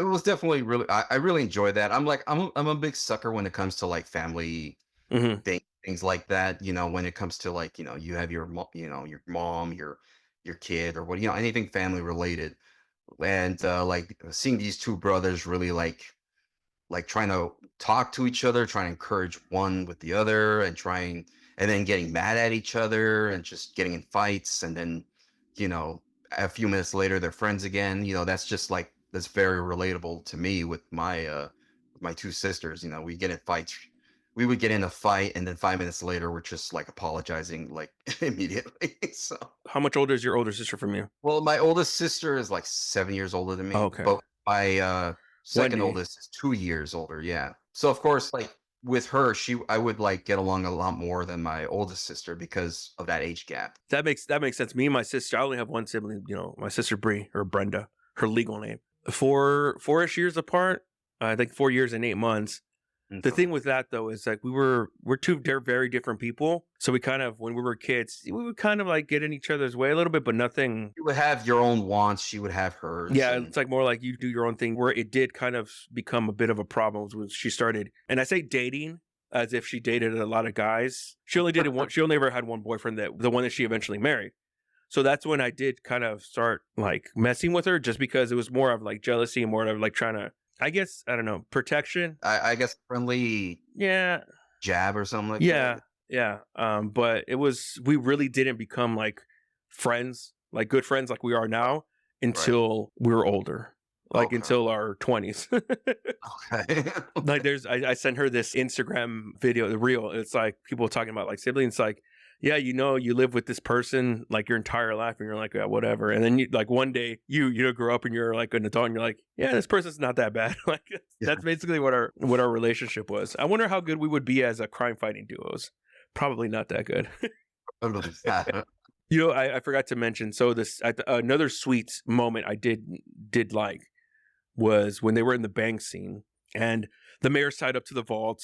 was definitely really, I really enjoyed that. I'm a big sucker when it comes to like family things like that. When it comes to like, you have your mom, your kid, or what, anything family related. And like seeing these two brothers really like trying to talk to each other, trying to encourage one with the other, and then getting mad at each other and just getting in fights. And then, a few minutes later, they're friends again. That's just like, that's very relatable to me with my two sisters. We get in fights. We would get in a fight, and then 5 minutes later, we're just like apologizing like immediately. So, how much older is your older sister from you? Well, my oldest sister is like 7 years older than me. Okay. But my second oldest is 2 years older. Yeah. So of course, like with her, I would like get along a lot more than my oldest sister because of that age gap. That makes sense. Me and my sister, I only have one sibling, my sister Bree, or Brenda, her legal name. 4-ish years apart. I think 4 years and 8 months. The Okay. thing with that though is like we're two very different people. So we kind of, when we were kids, we would kind of like get in each other's way a little bit, but nothing. You would have your own wants, she would have hers, Yeah, and it's like more like you do your own thing. Where it did kind of become a bit of a problem was when she started, and I say dating as if she dated a lot of guys. She only dated one. She only ever had one boyfriend, that the one that she eventually married. So that's when I did kind of start like messing with her, just because it was more of like jealousy and more of like trying to, I guess, I don't know, protection. I guess friendly Yeah, jab or something like yeah, that. yeah. But we really didn't become like friends, like good friends, like we are now, Right. until we were older, like Okay. until our 20s. Okay. Like I sent her this Instagram video, the reel. It's like people talking about like siblings, like, yeah, you live with this person like your entire life, and you're like, yeah, whatever. And then you like one day you grow up and you're like an adult, and you're like, yeah, this person's not that bad. Like Yeah. that's basically what our relationship was. I wonder how good we would be as a crime fighting duos. Probably not that good. I forgot to mention. So another sweet moment I did like was when they were in the bank scene, and the mayor's tied up to the vault.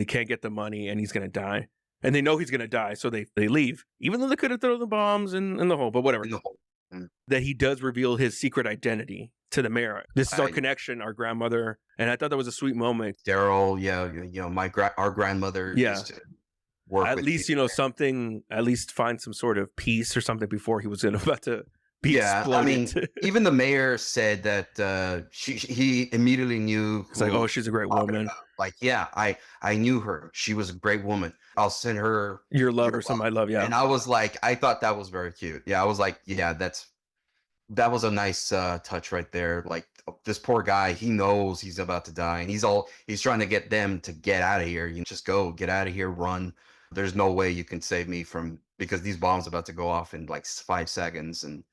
He can't get the money, and he's gonna die. And they know he's gonna die, so they leave, even though they could have thrown the bombs in the hole. But whatever. In the hole. Mm. That he does reveal his secret identity to the mayor. This is our I- connection, our grandmother, and I thought that was a sweet moment. Daryl, yeah, our grandmother Yeah. used to work At with least people. something. At least find some sort of peace or something before he was about to be Yeah, I mean, exploded. even the mayor said that he immediately knew. It's like, who oh, she's a great talking woman. about. Like, yeah, I knew her. She was a great woman. I'll send her Your love your or some love. I love. Yeah. And I was like, I thought that was very cute. Yeah, I was like, yeah, that was a nice touch right there. Like this poor guy, he knows he's about to die, and he's trying to get them to get out of here. Just go, get out of here, run. There's no way you can save me because these bombs are about to go off in like 5 seconds, and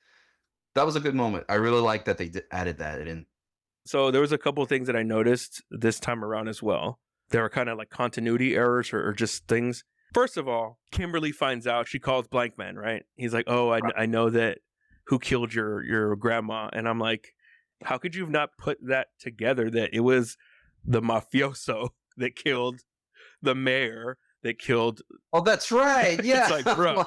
that was a good moment. I really like that they added that in. So there was a couple of things that I noticed this time around as well. There were kind of like continuity errors or just things. First of all, Kimberly finds out, she calls Blankman, right? He's like, oh, I know that who killed your grandma. And I'm like, how could you have not put that together, that it was the mafioso that killed the mayor, that killed. Oh, that's right. Yeah. It's like, bro.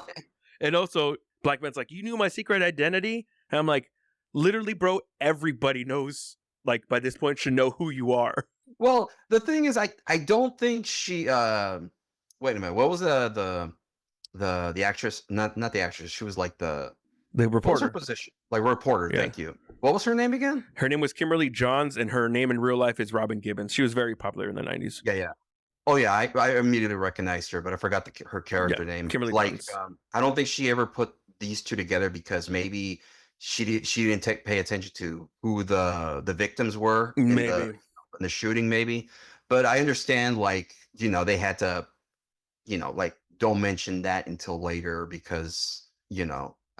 And also, Blankman's like, you knew my secret identity? And I'm like, literally, bro, everybody knows, like, by this point, should know who you are. Well, the thing is, I don't think she. Wait a minute. What was the actress? Not the actress. She was like the The what was her reporter. position? Like reporter. Yeah. Thank you. What was her name again? Her name was Kimberly Johns, and her name in real life is Robin Gibbons. She was very popular in the 90s. Yeah. Oh yeah, I immediately recognized her, but I forgot her character name. Kimberly Like, Johns. I don't think she ever put these two together because maybe she didn't pay attention to who the victims were in Maybe. the shooting, maybe. But I understand, like, they had to, like, don't mention that until later because,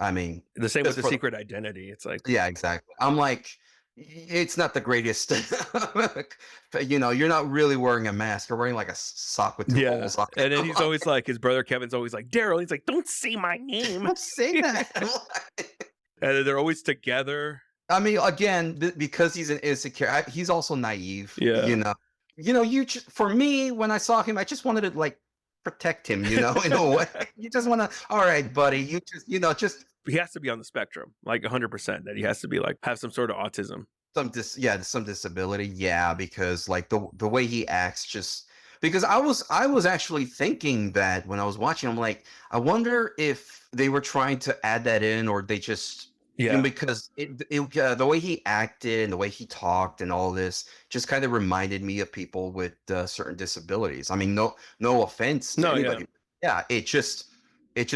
I mean, The same with just the for secret identity. It's like, yeah, exactly. I'm like, it's not the greatest. You're not really wearing a mask. You're wearing like a sock with two yeah. holes. And then he's always like, his brother Kevin's always like, Daryl. He's like, don't say my name. Don't say that. And then they're always together. I mean, again, because he's an insecure, he's also naive. Yeah. For me, when I saw him, I just wanted to like protect him. In a way, you just want to. All right, buddy. You just He has to be on the spectrum, like 100%. That he has to be like, have some sort of autism. some disability. Yeah, because like the way he acts, just because I was actually thinking that when I was watching, I'm like, I wonder if they were trying to add that in, or they just. Yeah. Because the way he acted and the way he talked and all this just kind of reminded me of people with certain disabilities. I mean, no offense to anybody. Yeah, it just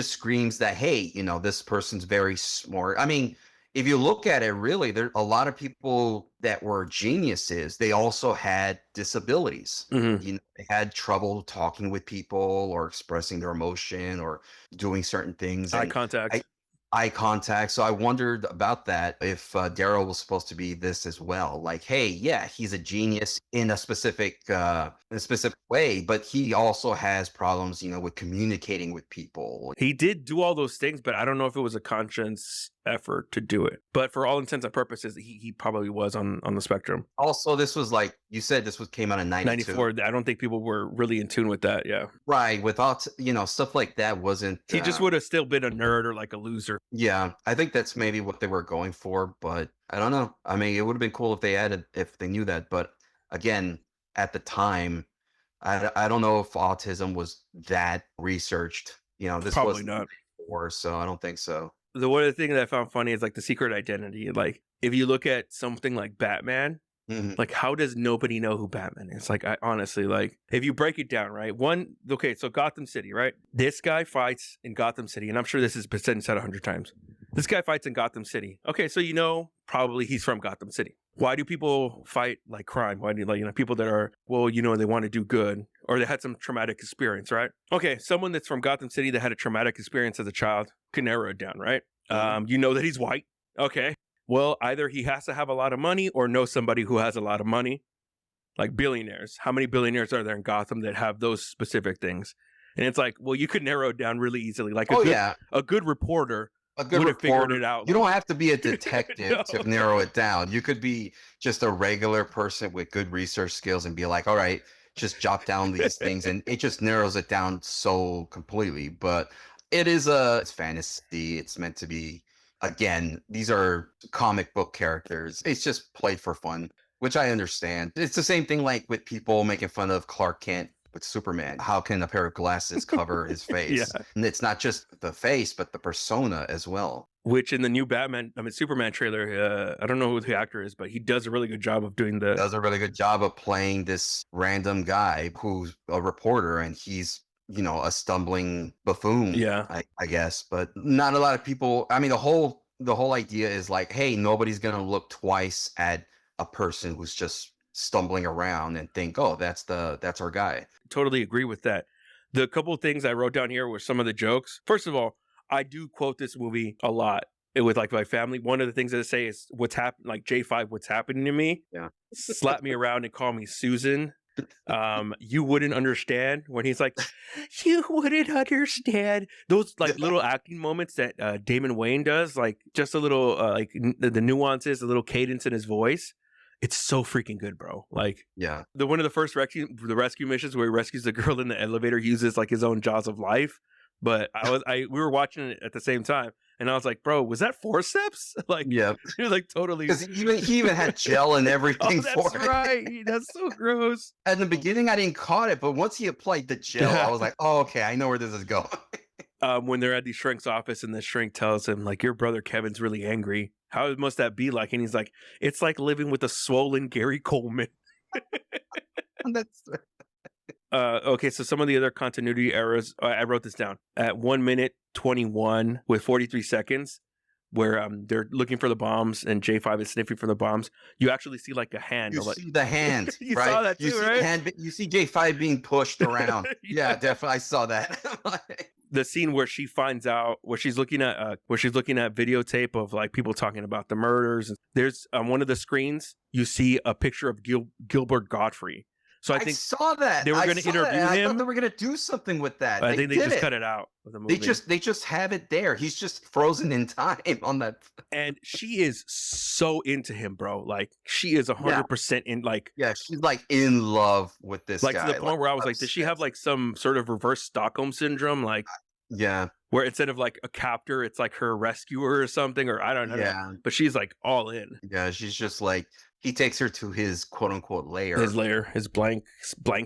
screams that, hey, this person's very smart. I mean, if you look at it, really, there a lot of people that were geniuses. They also had disabilities. Mhm. They had trouble talking with people or expressing their emotion or doing certain things. Eye And contact. eye contact. So I wondered about that, if Daryl was supposed to be this as well. Like, hey, yeah, he's a genius in a specific way, but he also has problems, with communicating with people. He did do all those things, but I don't know if it was a conscious effort to do it. But for all intents and purposes, he probably was on the spectrum. Also, this was like you said, came out in 92. 94. I don't think people were really in tune with that. Yeah. Right. Without, stuff like that wasn't. He just would have still been a nerd or like a loser. Yeah, I think that's maybe what they were going for, but I don't know. I mean, it would have been cool if they knew that. But again, at the time, I don't know if autism was that researched. This Probably was not. before, so I don't think so. The one of the things that I found funny is like the secret identity. Like if you look at something like Batman, Mhm. like how does nobody know who Batman is? Like I honestly, like if you break it down, right? So Gotham City, right? This guy fights in Gotham City, and I'm sure this has been said 100 times. This guy fights in Gotham City. Okay, so probably he's from Gotham City. Why do people fight like crime? Why do people that are they want to do good, or they had some traumatic experience, right? Okay, someone that's from Gotham City that had a traumatic experience as a child can narrow it down, right? That he's white. Okay. Well, either he has to have a lot of money or know somebody who has a lot of money, like billionaires. How many billionaires are there in Gotham that have those specific things? And it's like, well, you could narrow it down really easily. Like a good reporter would have figured it out. You don't have to be a detective to narrow it down. You could be just a regular person with good research skills and be like, all right, just jot down these things. And it just narrows it down so completely. But it's fantasy. It's meant to be. Again, these are comic book characters. It's just played for fun, which I understand. It's the same thing like with people making fun of Clark Kent with Superman. How can a pair of glasses cover his face? Yeah. And it's not just the face, but the persona as well. Which in the new Superman trailer, I don't know who the actor is, but he does a really good job of doing Does a really good job of playing this random guy who's a reporter, and he's a stumbling buffoon. Yeah. I guess, but not a lot of people. I mean, the whole idea is like, hey, nobody's gonna look twice at a person who's just stumbling around and think, oh, that's our guy. Totally agree with that. The couple of things I wrote down here were some of the jokes. First of all, I do quote this movie a lot with like my family. One of the things that I say is what's happened, like J5, what's happening to me. Yeah. Slap me around and call me Susan. You wouldn't understand, when he's like, you wouldn't understand. Those like little acting moments that Damon Wayans does, like just a little the nuances, a little cadence in his voice. It's so freaking good, bro. Like, yeah, one of the first rescue missions where he rescues the girl in the elevator, he uses like his own jaws of life. But we were watching it at the same time, and I was like, bro, was that forceps? Like, yeah, he was like totally. Because he even had gel and everything that's for it. right. That's so gross. At the beginning, I didn't caught it, but once he applied the gel, I was like, oh, okay, I know where this is going. When they're at the shrink's office, and the shrink tells him, like, your brother Kevin's really angry. How must that be like? And he's like, it's like living with a swollen Gary Coleman. That's okay, so some of the other continuity errors, I wrote this down. At 1 minute 21 with 43 seconds, where they're looking for the bombs and J5 is sniffing for the bombs, you actually see like a hand. You see the hand, you right? saw that too, right? You see J5 being pushed around. Yeah, definitely. I saw that. The scene where she finds out, where she's looking at videotape of like people talking about the murders. There's on one of the screens, you see a picture of Gilbert Gottfried. So I think saw that they were going to interview him. I thought they were going to do something with that. I think they just cut it out of the movie. They just have it there. He's just frozen in time on that. And she is so into him, bro. Like, she is 100% in. Like, yeah, she's like in love with this like guy. To the point where I was like, does she have like some sort of reverse Stockholm syndrome? Like, yeah, where instead of like a captor, it's like her rescuer or something, or I don't know. Yeah, but she's like all in. Yeah, she's just like, he takes her to his quote unquote lair. His blank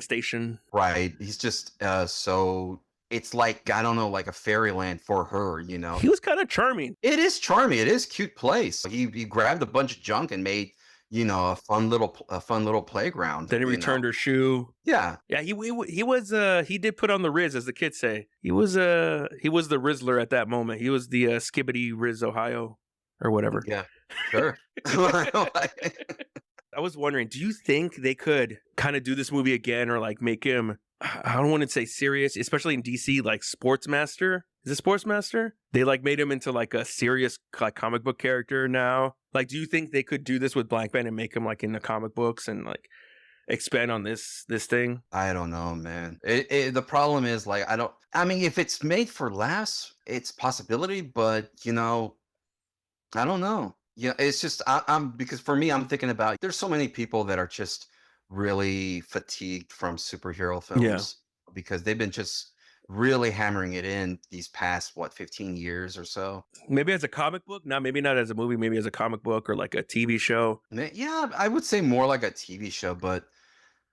station. Right. He's just so it's like, I don't know, like a fairyland for her, He was kind of charming. It is charming. It is a cute place. He grabbed a bunch of junk and made, a fun little playground. Then he returned her shoe. Yeah. Yeah, he did put on the Riz, as the kids say. He was the Rizzler at that moment. He was the Skibbity Riz Ohio or whatever. Yeah. Sure. I was wondering, do you think they could kind of do this movie again, or like make him, I don't want to say serious, especially in DC, like Sportsmaster? Is it Sportsmaster? They like made him into like a serious like comic book character now. Like, do you think they could do this with Blankman and make him like in the comic books and like expand on this thing? I don't know, man. The problem is like I mean, if it's made for laughs, it's possibility, but I don't know. Yeah, it's just I'm because for me, I'm thinking about there's so many people that are just really fatigued from superhero Yeah. films because they've been just really hammering it in these past 15 years or so. Maybe as a comic book, maybe not as a movie, maybe as a comic book or like a TV show. Yeah, I would say more like a TV show, but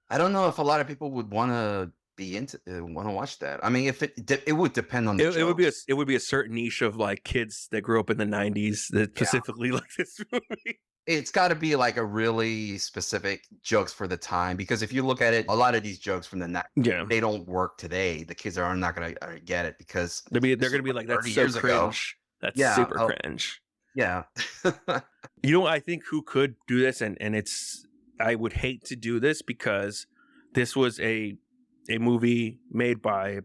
I don't know if a lot of people would want to be into want to watch that. I mean, if it would depend on the It would be jokes. it would be a certain niche of like kids that grew up in the 90s that Yeah. specifically like this movie. It's got to be like a really specific jokes for the time because if you look at it, a lot of these jokes from the Yeah. they don't work today. The kids are not going to get it because They're this gonna was be like, that's 30 so years ago. cringe. That's Yeah, super cringe. Yeah. You know, I think who could do this, and it's I would hate to do this because this was a movie made by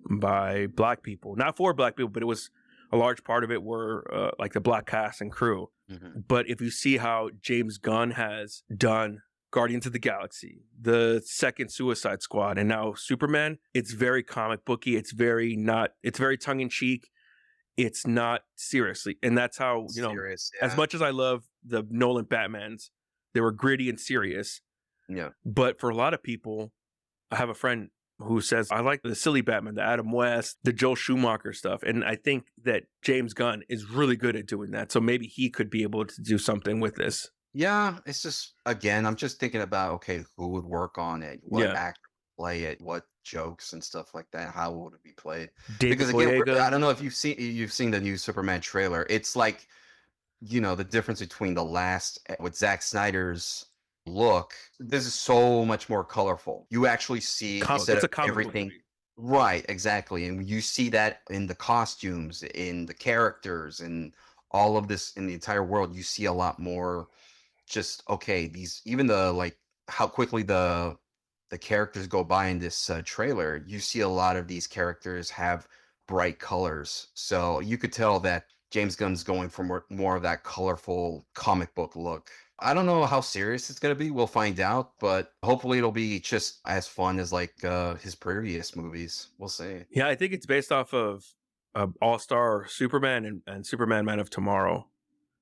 black people, not for black people, but it was a large part of it were like the black cast and crew. Mhm. But if you see how James Gunn has done Guardians of the Galaxy, the second Suicide Squad, and now Superman, it's very comic booky. It's very tongue in cheek. It's not seriously. And that's how, Serious, as yeah. much as I love the Nolan Batmans, they were gritty and serious. Yeah. But for a lot of people, I have a friend who says, I like the silly Batman, the Adam West, the Joel Schumacher stuff. And I think that James Gunn is really good at doing that. So maybe he could be able to do something with this. Yeah, it's just again, I'm just thinking about okay, who would work on it, what Yeah. actor would play it, what jokes and stuff like that, how would it be played? David Because again, Boyega. I don't know if you've seen the new Superman trailer. It's like the difference between the last with Zack Snyder's look. This is so much more colorful. You actually see instead It's a of comic book everything. movie. Right, exactly. And you see that in the costumes, in the characters, and all of this in the entire world. You see a lot more just okay, these even the like how quickly the characters go by in this trailer. You see a lot of these characters have bright colors. So you could tell that James Gunn's going for more of that colorful comic book look. I don't know how serious it's going to be. We'll find out, but hopefully it'll be just as fun as like his previous movies. We'll see. Yeah, I think it's based off of All-Star Superman and Superman Man of Tomorrow.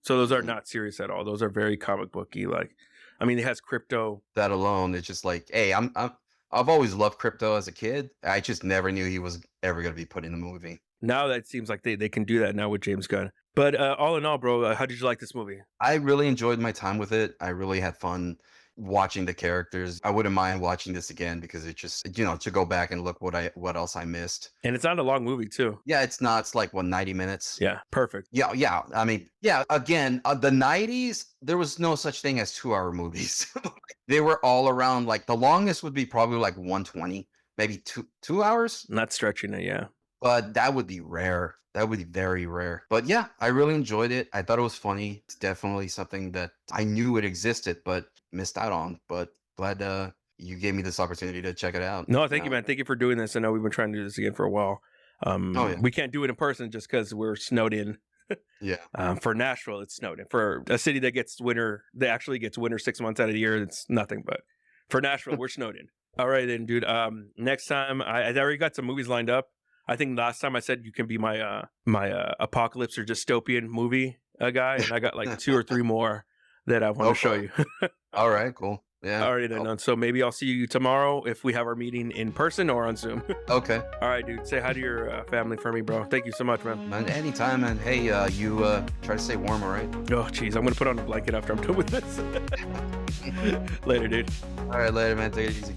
So those are not serious at all. Those are very comic booky. Like, I mean, it has Crypto. That alone, it's just like, hey, I've always loved Crypto as a kid. I just never knew he was ever going to be put in the movie. Now that seems like they can do that now with James Gunn. But all in all, bro, how did you like this movie? I really enjoyed my time with it. I really had fun watching the characters. I wouldn't mind watching this again because it just, to go back and look what else I missed. And it's not a long movie too. Yeah, it's not. It's like 90 minutes. Yeah, perfect. Yeah. I mean, yeah. Again, the 90s, there was no such thing as 2-hour movies. They were all around. Like the longest would be probably like 120, maybe 2 hours. Not stretching it, yeah. But that would be rare. That would be very rare. But yeah, I really enjoyed it. I thought it was funny. It's definitely something that I knew it existed, but missed out on. But glad you gave me this opportunity to check it out. No, thank you, man. Thank you for doing this. I know we've been trying to do this again for a while. Yeah. We can't do it in person just because we're snowed in. Yeah. For Nashville, it's snowed in. For a city that actually gets winter 6 months out of the year, it's nothing. But for Nashville, we're snowed in. All right, then, dude. Next time, I already got some movies lined up. I think last time I said you can be my apocalypse or dystopian movie guy, and I got like 2 or 3 more that I want to show you. All right, cool. Yeah. All right, then. So maybe I'll see you tomorrow if we have our meeting in person or on Zoom. Okay. All right, dude. Say hi to your family for me, bro. Thank you so much, man. Man, anytime, man. Hey, you try to stay warm, all right? Oh, jeez. I'm going to put on a blanket after I'm done with this. Later, dude. All right, later, man. Take it easy.